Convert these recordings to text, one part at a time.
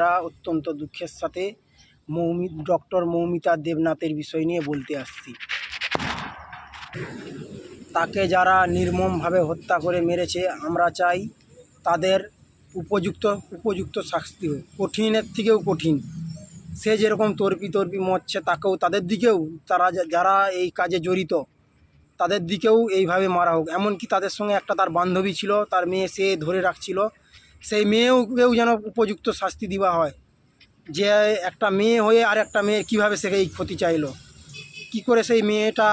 আমরা অত্যন্ত দুঃখের সাথে ডক্টর মৌমিতা দেবনাথের বিষয় নিয়ে বলতে আসছি। তাকে যারা নির্মমভাবে হত্যা করে মেরেছে, আমরা চাই তাদের উপযুক্ত শাস্তি হোক, কঠিনের থেকেও কঠিন। সে যেরকম তর্পি মরছে, তাদের দিকেও যারা এই কাজে জড়িত তাদের দিকেও এইভাবে মারা হোক। এমনকি তাদের সঙ্গে একটা তার বান্ধবী ছিল, তার মেয়ে, সে ধরে রাখছিল, সেই মেয়েকেও যেন উপযুক্ত শাস্তি দেওয়া হয়। যে একটা মেয়ে হয়ে আর একটা মেয়ের কীভাবে সে এই ক্ষতি চাইলো, কি করে সেই মেয়েটা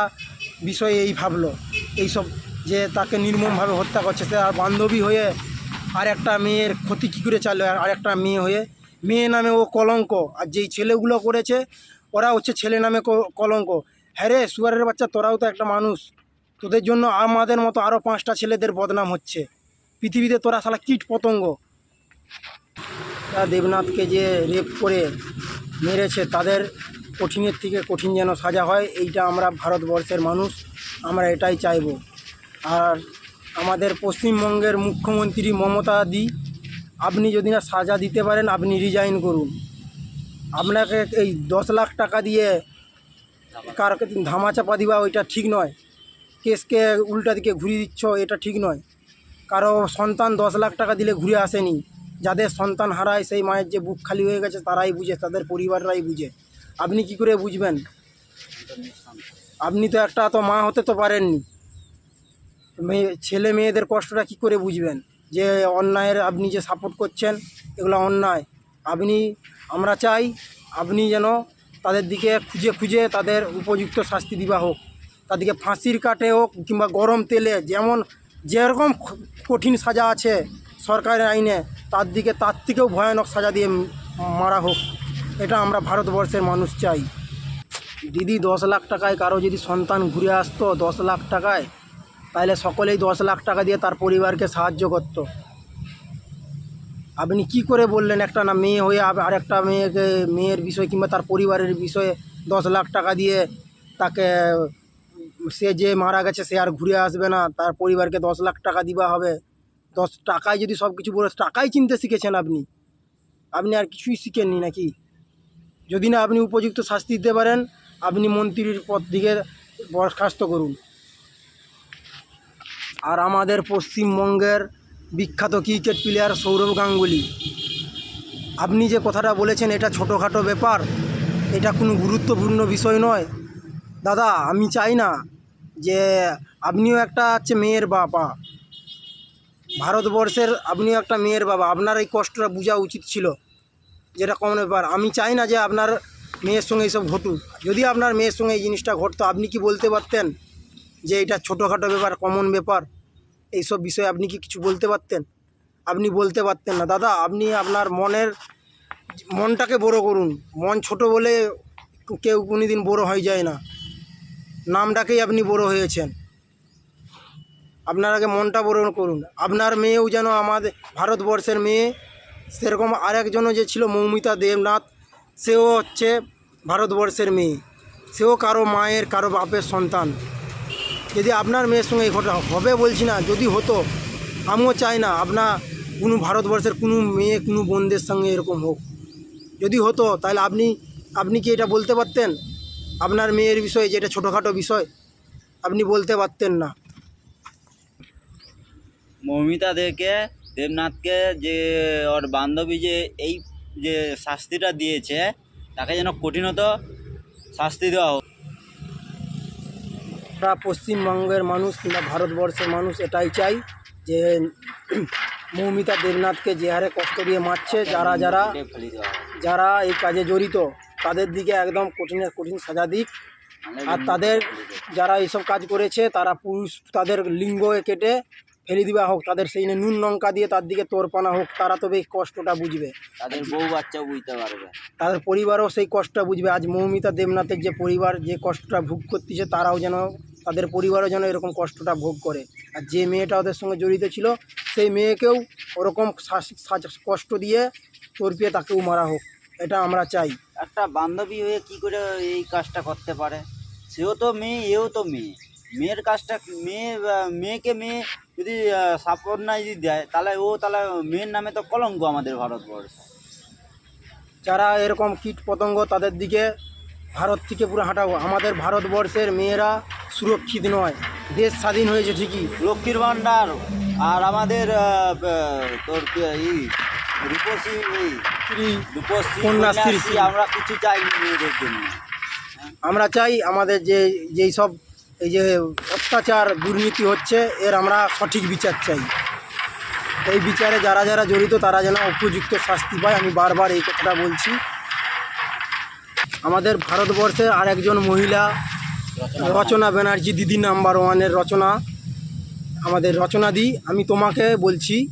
বিষয়ে এই ভাবলো, এইসব যে তাকে নির্মমভাবে হত্যা করছে, সে আর বান্ধবী হয়ে আর একটা মেয়ের ক্ষতি কী করে চাইলো। আর একটা মেয়ে হয়ে, মেয়ে নামে ও কলঙ্ক, আর যেই ছেলেগুলো করেছে ওরা হচ্ছে ছেলে নামে কলঙ্ক। হ্যাঁ রে সুয়ারের বাচ্চা, তোরাও তো একটা মানুষ, তোদের জন্য আমাদের মতো আরও 5টা ছেলেদের বদনাম হচ্ছে পৃথিবীতে। তোরা শালা কীট পতঙ্গ। দেবনাথকে যে রেপ করে মেরেছে তাদের কঠিনের থেকে কঠিন যেন সাজা হয়, এইটা আমরা ভারতবর্ষের মানুষ আমরা এটাই চাইব। আর আমাদের পশ্চিমবঙ্গের মুখ্যমন্ত্রী মমতা দি, আপনি যদি না সাজা দিতে পারেন আপনি রিজাইন করুন। আপনাকে এই 10 লাখ টাকা দিয়ে কার ধামাচাপা দিবা, ওইটা ঠিক নয়। কেসকে উল্টা দিকে ঘুরিয়ে দিচ্ছ, এটা ঠিক নয়। কারো সন্তান 10 লাখ টাকা দিলে ঘুরে আসেনি। যাদের সন্তান হারায় সেই মায়ের যে বুক খালি হয়ে গেছে তারাই বুঝে, তাদের পরিবাররাই বুঝে। আপনি কি করে বুঝবেন? আপনি তো একটা তো মা হতে তো পারেননি। ছেলে মেয়েদের কষ্টটা কি করে বুঝবেন? যে অন্যায়ের আপনি যে সাপোর্ট করছেন, এগুলো অন্যায়। আমরা চাই আপনি যেন তাদের দিকে খুঁজে তাদের উপযুক্ত শাস্তি দেওয়া হোক। তাদেরকে ফাঁসির কাটে হোক কিংবা গরম তেলে, যেরকম কঠিন সাজা আছে সরকারের আইনে, তার থেকেও ভয়ানক সাজা দিয়ে মারা হোক। এটা আমরা ভারতবর্ষের মানুষ চাই। দিদি, 10 লাখ টাকায় কারো যদি সন্তান ঘুরে আসতো, 10 লাখ টাকায়, তাহলে সকলেই 10 লাখ টাকা দিয়ে তার পরিবারকে সাহায্য করত। আপনি কি করে বললেন একটা না মেয়ে হয়ে আর একটা মেয়ের বিষয় কিংবা তার পরিবারের বিষয়ে 10 লাখ টাকা দিয়ে তাকে, সে যে মারা গেছে সে আর ঘুরে আসবে না, তার পরিবারকে 10 লাখ টাকা দেওয়া হবে? 10 টাকায় যদি সব কিছু বলে, টাকাই চিনতে শিখেছেন আপনি আর কিছুই শিখেননি নাকি? যদি না আপনি উপযুক্ত শাস্তি দিতে পারেন, আপনি মন্ত্রীর পদ থেকে বরখাস্ত করুন। আর আমাদের পশ্চিমবঙ্গের বিখ্যাত ক্রিকেট প্লেয়ার সৌরভ গাঙ্গুলি, আপনি যে কথাটা বলেছেন এটা ছোটোখাটো ব্যাপার, এটা কোনো গুরুত্বপূর্ণ বিষয় নয়। দাদা, আমি চাই না যে আপনিও একটা হচ্ছে মেয়ের বাবা, ভারতবর্ষের আপনিও একটা মেয়ের বাবা, আপনার এই কষ্টটা বোঝা উচিত ছিল, যেটা কমন ব্যাপার। আমি চাই না যে আপনার মেয়ের সঙ্গে এইসব ঘটুক। যদি আপনার মেয়ের সঙ্গে এই জিনিসটা ঘটতো, আপনি কি বলতে পারতেন যে এটা ছোটোখাটো ব্যাপার, কমন ব্যাপার? এইসব বিষয়ে আপনি কি কিছু বলতে পারতেন? আপনি বলতে পারতেন না। দাদা, আপনি আপনার মনটাকে বড় করুন। মন ছোট বলে কেউ কোনোদিন বড় হয়ে যায় না, নামটাকেই আপনি বড় হয়েছেন। আপনার আগে মনটা বড় করুন। আপনার মেয়েও যেন আমাদের ভারতবর্ষের মেয়ে, সেরকম আরেকজনও যে ছিল মৌমিতা দেবনাথ, সেও হচ্ছে ভারতবর্ষের মেয়ে, সেও কারো মায়ের কারো বাপের সন্তান। যদি আপনার মেয়ের সঙ্গে এই ঘটনা হবে বলছি না, যদি হতো, আমিও চাই না আপনার কোনো ভারতবর্ষের কোনো মেয়ে কোনো বোনদের সঙ্গে এরকম হোক। যদি হতো তাহলে আপনি কি এটা বলতে পারতেন? আপনার মেয়ের বিষয়ে যে এটা ছোটোখাটো বিষয়, আপনি বলতে পারতেন না। মৌমিতা দেবনাথকে যে ওর বান্ধবী যে এই যে শাস্তিটা দিয়েছে, তাকে যেন কঠিনত শাস্তি দেওয়া হোক। আমরা পশ্চিমবঙ্গের মানুষ কিংবা ভারতবর্ষের মানুষ এটাই চাই যে মৌমিতা দেবনাথকে যে হারে কষ্ট দিয়ে মারছে, যারা এই কাজে জড়িত তাদের দিকে একদম কঠিন সাজা দিক। আর তাদের যারা এইসব কাজ করেছে তারা পুরুষ, তাদের লিঙ্গ কেটে ফেলে দেওয়া হোক, তাদের সেই নুন লঙ্কা দিয়ে তার দিকে তোরপানা হোক। তারা তবে এই কষ্টটা বুঝবে, তাদের বউ বাচ্চাও বুঝতে পারবে, তাদের পরিবারও সেই কষ্টটা বুঝবে। আজ মৌমিতা দেবনাথের যে পরিবার যে কষ্টটা ভোগ করতেছে, তারাও যেন, তাদের পরিবারও যেন এরকম কষ্টটা ভোগ করে। আর যে মেয়েটা ওদের সঙ্গে জড়িত ছিল সেই মেয়েকেও ওরকম কষ্ট দিয়ে তর্পিয়ে তাকেও মারা হোক, এটা আমরা চাই। একটা বান্ধবী হয়ে কি করে এই কাজটা করতে পারে? সেও তো মেয়ে, এও তো মেয়ে। মেয়ের কাজটা মেয়েকে মেয়ে যদি সাপোর্ট না যদি দেয়, তাহলে মেয়ের নামে তো কলঙ্ক আমাদের ভারতবর্ষে। যারা এরকম কীট পতঙ্গ তাদের দিকে ভারত থেকে পুরো হাঁটাবো। আমাদের ভারতবর্ষের মেয়েরা সুরক্ষিত নয়। দেশ স্বাধীন হয়েছে ঠিকই, লক্ষ্মীর ভাণ্ডার আর আমাদের তোর রূপশ্রী স্ত্রী, রূপশ্রী কন্যাশ্রী, কন্যাশ্রী আমরা কিছু চাইনি মেয়েদের জন্য। আমরা চাই আমাদের যেই সব এই যে অত্যাচার দুর্নীতি হচ্ছে এর আমরা সঠিক বিচার চাই। এই বিচারে যারা যারা জড়িত তারা যেন উপযুক্ত শাস্তি পায়। আমি বারবার এই কথাটা বলছি। আমাদের ভারতবর্ষে আর একজন মহিলা রচনা ব্যানার্জি দিদি নাম্বার ওয়ানের রচনা, আমাদের রচনাদি, আমি তোমাকে বলছি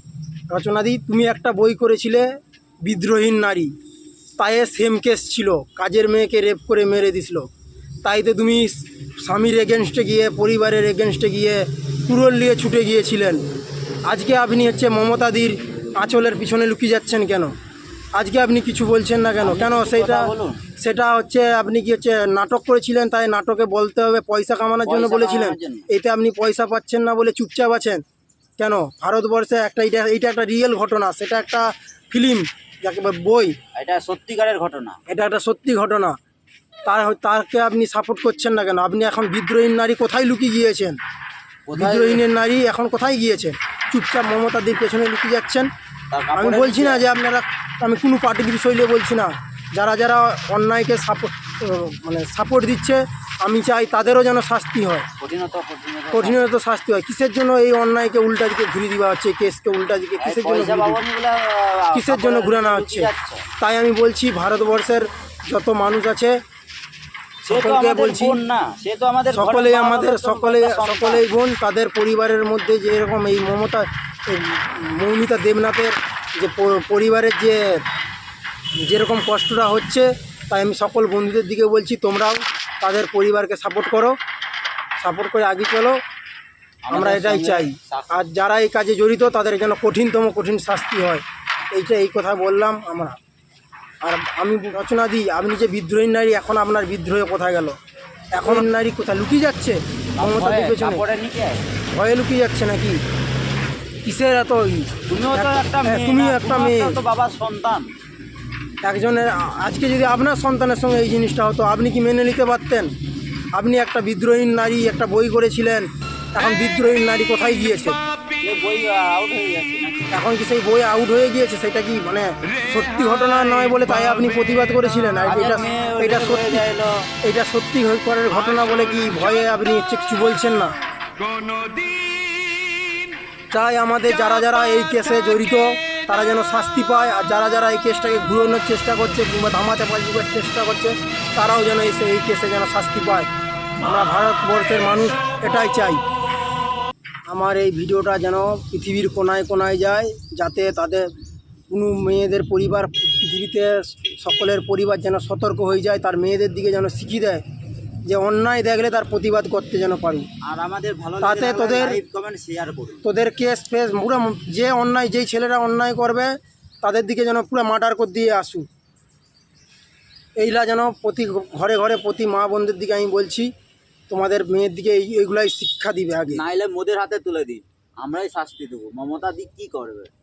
রচনাদি, তুমি একটা বই করেছিলে বিদ্রোহীন নারী, তাই সেম কেস ছিল, কাজের মেয়েকে রেপ করে মেরে দিছিল। তাই তো তুমি স্বামীর এগেনস্টে গিয়ে, পরিবারের এগেনস্টে গিয়ে কুড়োল নিয়ে ছুটে গিয়েছিলেন। আজকে আপনি হচ্ছে মমতাদির আঁচলের পিছনে লুকিয়ে যাচ্ছেন কেন? আজকে আপনি কিছু বলছেন না কেন? কেন বলুন। সেটা হচ্ছে আপনি কি হচ্ছে নাটক করেছিলেন, তাই নাটকে বলতে হবে পয়সা কামানোর জন্য পয়সা বলেছিলেন। কামানোর জন্য। এতে আপনি পয়সা পাচ্ছেন না বলে চুপচাপ আছেন কেন? ভারতবর্ষে একটা এইটা একটা রিয়েল ঘটনা, সেটা একটা ফিল্ম, যাকে বই, এটা সত্যিকারের ঘটনা। এটা একটা সত্যি ঘটনা। তাকে আপনি সাপোর্ট করছেন না কেন? আপনি এখন বিদ্রোহীর নারী কোথায় লুকিয়ে গিয়েছেন? বিদ্রোহীনের নারী এখন কোথায় গিয়েছেন? চুপচাপ মমতাদির পেছনে লুকিয়ে যাচ্ছেন। তার আমি কাপড়ের বলছি না নিচে- যে আপনারা, আমি কোনো পার্টির বিষয় নিয়ে বলছি না। যারা যারা অন্যায়কে সাপোর্ট দিচ্ছে, আমি চাই তাদেরও যেন শাস্তি হয়, কঠিনত শাস্তি হয়। কিসের জন্য এই অন্যায়কে উল্টা দিকে ঘুরে দেওয়া হচ্ছে, কেসকে উল্টা দিকে কিসের জন্য পয়সা ঘুরিয়ে পাবো দেওয়া- নি বলে, কিসের জন্য কাপড়ের ঘুরানো নিচে হচ্ছে? লুকিয়ে যাচ্ছে। তাই আমি বলছি ভারতবর্ষের যত মানুষ আছে সে তো সকলকে আমাদের বলছি, বোন না, সে তো আমাদের ঘরের সকলেই মা আমাদের বাবার তো সন্তান। সকলেই বোন। তাদের পরিবারের মধ্যে যে এরকম এই মৌমিতা দেবনাথের যে পরিবারের যেরকম কষ্টটা হচ্ছে, তাই আমি সকল বন্ধুদের দিকে বলছি তোমরাও তাদের পরিবারকে সাপোর্ট করো, সাপোর্ট করে আগে চলো। আমরা আমাদের এটাই সঙ্গে চাই। আর যারা এই কাজে জড়িত তাদের যেন কঠিন শাস্তি হয়, এই কথা বললাম আমরা। আর আমি রচনা দিই, আপনি যে বিদ্রোহী নারী, এখন আপনার বিদ্রোহ কোথায় গেল? এখন নারী কোথায় লুকিয়ে যাচ্ছে? মমতাদির পেছনে কাপড়ের নিচে ভয়ে লুকিয়ে যাচ্ছে নাকি? কিসের এত তুমিও তো একটা হ্যাঁ, মেয়ে, তুমিও না? একটা তুমিও মেয়ে। তো বাবার সন্তান। একজনের আজকে যদি আপনার সন্তানের সঙ্গে এই জিনিসটা হতো, আপনি কি মেনে নিতে পারতেন? আপনি একটা বিদ্রোহী নারী, একটা বই করেছিলেন, এখন বিদ্রোহী নারী কোথায় গিয়েছে? এ বই আউট হয়ে যাচ্ছে নাকি? এখন কি সেই বই আউট হয়ে গিয়েছে? সেটা কি সত্যি ঘটনা নয় বলে তাই আপনি প্রতিবাদ করেছিলেন? আর কাজের এটা মেয়ে এটা ওইভাবে সত্যি, হয়ে গেলো। এটা সত্যি করার ঘটনা বলে কি ভয়ে আপনি কিছু বলছেন না? চাই আমাদের যারা যারা এই কেসে জড়িত তারা যেন শাস্তি পায়, আর যারা যারা এই কেসটাকে ঘুরানোর চেষ্টা করছে কিংবা ধামাচাপা দিবার চেষ্টা করছে, তারাও যেন এই কেসে যেন শাস্তি পায়। আমরা ভারতবর্ষের মানুষ এটাই চাই। আমার এই ভিডিওটা যেন পৃথিবীর কোনায় কোনায় যায়, যাতে তাদের কোনো মেয়েদের পরিবার, পৃথিবীতে সকলের পরিবার যেন সতর্ক হয়ে যায়, তার মেয়েদের দিকে যেন শিখিয়ে দেয় যে অন্যায় দেখলে তার প্রতিবাদ করতে যেন পারি। আর আমাদের ভালো তাতে কমেন্ট শেয়ার করুন। তোদের কেস ফেস পুরো, যে অন্যায়, যেই ছেলেরা অন্যায় করবে তাদের দিকে যেন পুরো মার্ডার করে দিয়ে আসুক। এইগুলা যেন প্রতি ঘরে ঘরে, প্রতি মা বোনদের দিকে আমি বলছি, তোমাদের মেয়ের দিকে এইগুলাই শিক্ষা দিবে আগে। নাইলে মোদের হাতে তুলে দিন, আমরাই শাস্তি দেবো। মমতা দি কি করবে?